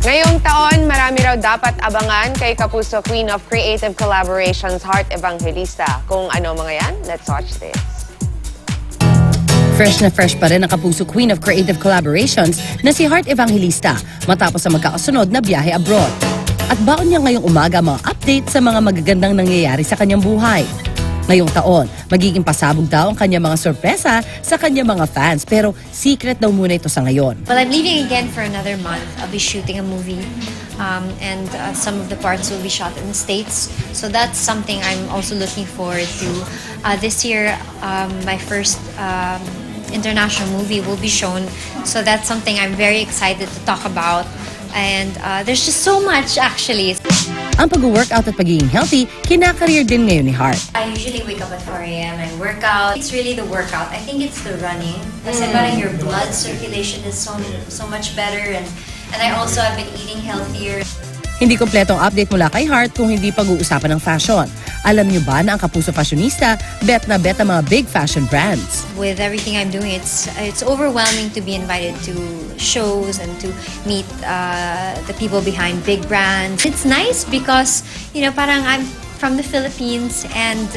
Ngayong taon, marami raw dapat abangan kay Kapuso Queen of Creative Collaborations, Heart Evangelista. Kung ano mga yan, let's watch this. Fresh na fresh pa rin ang Kapuso Queen of Creative Collaborations na si Heart Evangelista matapos ang magkakasunod na biyahe abroad. At baon niya ngayong umaga mga update sa mga magagandang nangyayari sa kanyang buhay. Ngayong taon, magiging pasabog daw ang kanyang mga sorpresa sa kanyang mga fans, pero secret daw muna ito sa ngayon. Well, I'm leaving again for another month. I'll be shooting a movie and some of the parts will be shot in the States. So that's something I'm also looking forward to. This year, my first international movie will be shown. So that's something I'm very excited to talk about. And there's just so much actually. Ang pag-workout at pagiging healthy, kinakareer din ngayon ni Heart. I usually wake up at 4 a.m. and work out. It's really the workout. I think it's the running. Kasi parang your blood circulation is so much better and I also have been eating healthier. Hindi kompletong update mula kay Heart kung hindi pag-uusapan ng fashion. Alam niyo ba na ang Kapuso Fashionista, bet na bet ang mga big fashion brands. With everything I'm doing, it's overwhelming to be invited to shows and to meet the people behind big brands. It's nice because, parang I'm from the Philippines and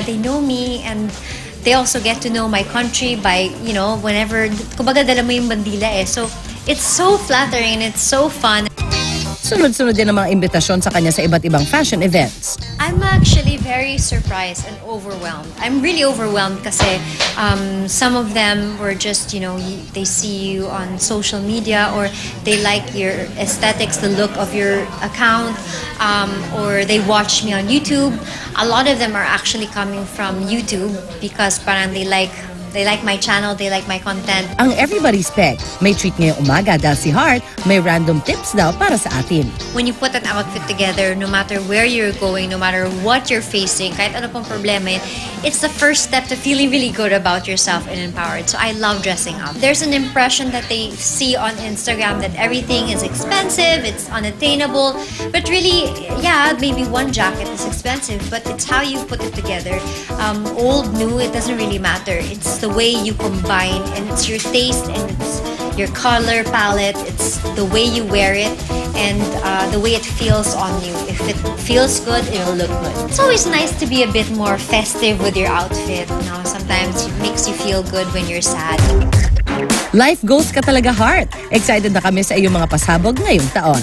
they know me and they also get to know my country by, whenever, kumbaga dala mo yung bandila eh. So, it's so flattering and it's so fun. Sunod-sunod din ang mga imbitasyon sa kanya sa iba't ibang fashion events. I'm actually very surprised and overwhelmed. I'm really overwhelmed kasi some of them were just, they see you on social media or they like your aesthetics, the look of your account, or they watch me on YouTube. A lot of them are actually coming from YouTube because parang they like my channel, they like my content. Ang Everybody's Peg, may treat ngayong umaga dahil si Heart may random tips daw para sa atin. When you put an outfit together, no matter where you're going, no matter what you're facing, kahit ano pong problema yun, it's the first step to feeling really good about yourself and empowered. So I love dressing up. There's an impression that they see on Instagram that everything is expensive, it's unattainable, but really, yeah, maybe one jacket is expensive, but it's how you put it together. Old, new, it doesn't really matter. It's the way you combine and it's your taste and it's your color palette, it's the way you wear it and the way it feels on you. If it feels good, it'll look good. It's always nice to be a bit more festive with your outfit. Sometimes it makes you feel good when you're sad. Life goals ka talaga, Heart. Excited na kami sa iyong mga pasabog ngayong taon.